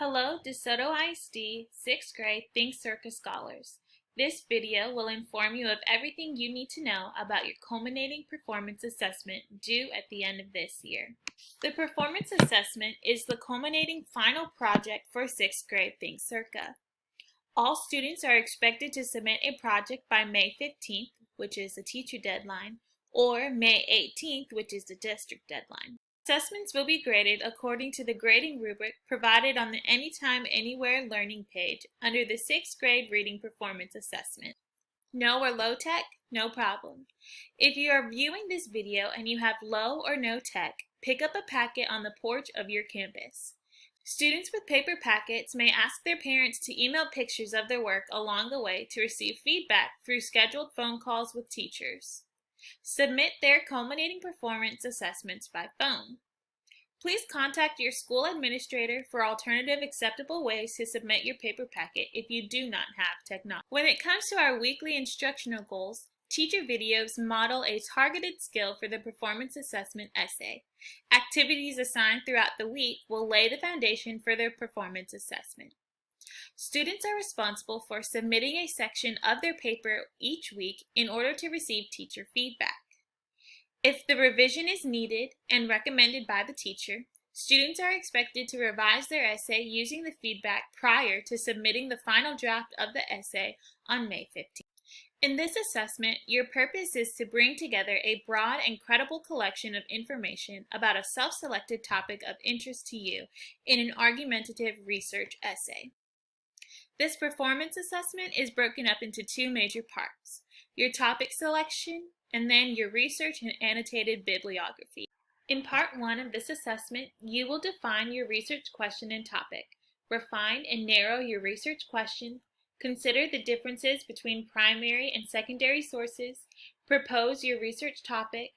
Hello, DeSoto ISD 6th grade ThinkCERCA scholars. This video will inform you of everything you need to know about your culminating performance assessment due at the end of this year. The performance assessment is the culminating final project for 6th grade ThinkCERCA. All students are expected to submit a project by May 15th, which is the teacher deadline, or May 18th, which is the district deadline. Assessments will be graded according to the grading rubric provided on the Anytime Anywhere Learning page under the 6th grade reading performance assessment. No or low tech? No problem. If you are viewing this video and you have low or no tech, pick up a packet on the porch of your campus. Students with paper packets may ask their parents to email pictures of their work along the way to receive feedback through scheduled phone calls with teachers. Submit their culminating performance assessments by phone. Please contact your school administrator for alternative acceptable ways to submit your paper packet if you do not have technology. When it comes to our weekly instructional goals, teacher videos model a targeted skill for the performance assessment essay. Activities assigned throughout the week will lay the foundation for their performance assessment. Students are responsible for submitting a section of their paper each week in order to receive teacher feedback. If the revision is needed and recommended by the teacher, students are expected to revise their essay using the feedback prior to submitting the final draft of the essay on May 15th. In this assessment, your purpose is to bring together a broad and credible collection of information about a self-selected topic of interest to you in an argumentative research essay. This performance assessment is broken up into two major parts: your topic selection and then your research and annotated bibliography. In part 1 of this assessment, you will define your research question and topic, refine and narrow your research question, consider the differences between primary and secondary sources, propose your research topic,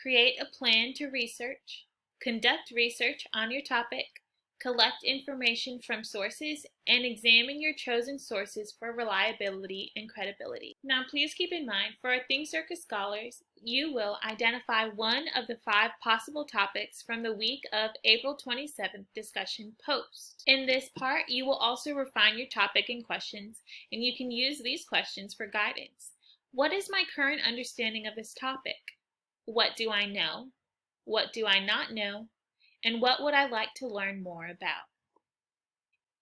create a plan to research, conduct research on your topic, collect information from sources, and examine your chosen sources for reliability and credibility. Now, please keep in mind, for our ThinkCERCA scholars, you will identify one of the 5 possible topics from the week of April 27th discussion post. In this part, you will also refine your topic and questions, and you can use these questions for guidance. What is my current understanding of this topic? What do I know? What do I not know? And what would I like to learn more about?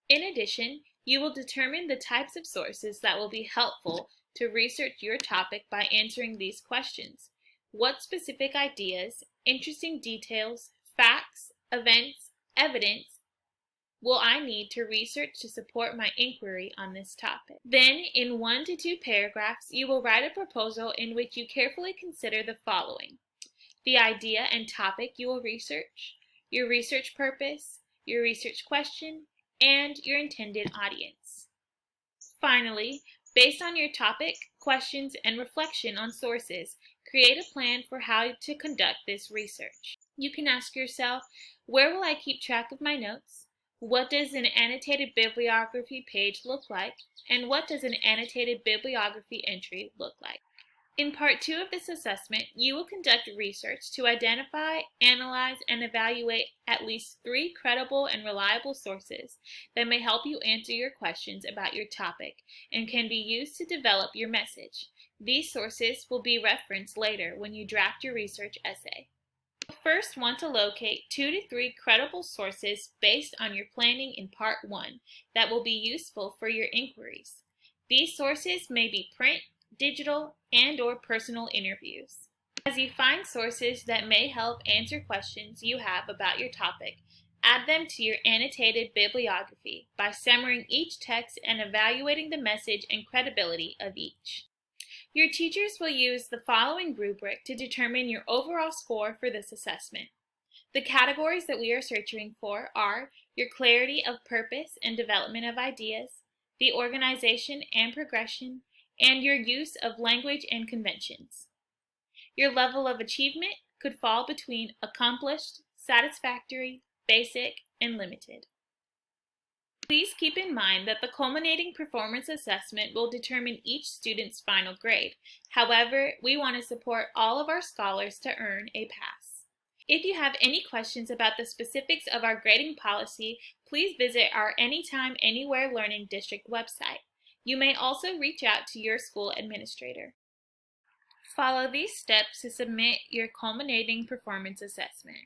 In addition, you will determine the types of sources that will be helpful to research your topic by answering these questions. What specific ideas, interesting details, facts, events, evidence will I need to research to support my inquiry on this topic? Then, in 1 to 2 paragraphs, you will write a proposal in which you carefully consider the following: the idea and topic you will research, your research purpose, your research question, and your intended audience. Finally, based on your topic, questions, and reflection on sources, create a plan for how to conduct this research. You can ask yourself, where will I keep track of my notes? What does an annotated bibliography page look like? And what does an annotated bibliography entry look like? In part 2 of this assessment, you will conduct research to identify, analyze, and evaluate at least 3 credible and reliable sources that may help you answer your questions about your topic and can be used to develop your message. These sources will be referenced later when you draft your research essay. You'll first want to locate 2 to 3 credible sources based on your planning in part 1 that will be useful for your inquiries. These sources may be print, digital, and/or personal interviews. As you find sources that may help answer questions you have about your topic, add them to your annotated bibliography by summarizing each text and evaluating the message and credibility of each. Your teachers will use the following rubric to determine your overall score for this assessment. The categories that we are searching for are your clarity of purpose and development of ideas, the organization and progression, and your use of language and conventions. Your level of achievement could fall between accomplished, satisfactory, basic, and limited. Please keep in mind that the culminating performance assessment will determine each student's final grade. However, we want to support all of our scholars to earn a pass. If you have any questions about the specifics of our grading policy, please visit our Anytime, Anywhere Learning District website. You may also reach out to your school administrator. Follow these steps to submit your culminating performance assessment.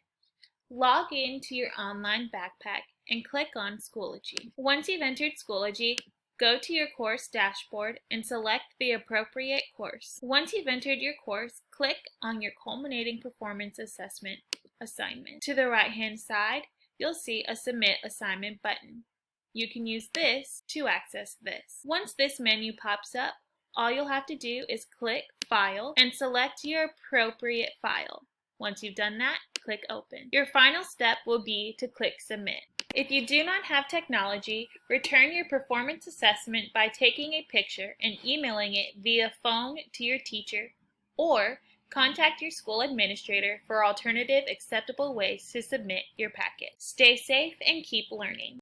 Log in to your online backpack and click on Schoology. Once you've entered Schoology, go to your course dashboard and select the appropriate course. Once you've entered your course, click on your culminating performance assessment assignment. To the right-hand side, you'll see a Submit Assignment button. You can use this to access this. Once this menu pops up, all you'll have to do is click File and select your appropriate file. Once you've done that, click Open. Your final step will be to click Submit. If you do not have technology, return your performance assessment by taking a picture and emailing it via phone to your teacher, or contact your school administrator for alternative acceptable ways to submit your packet. Stay safe and keep learning.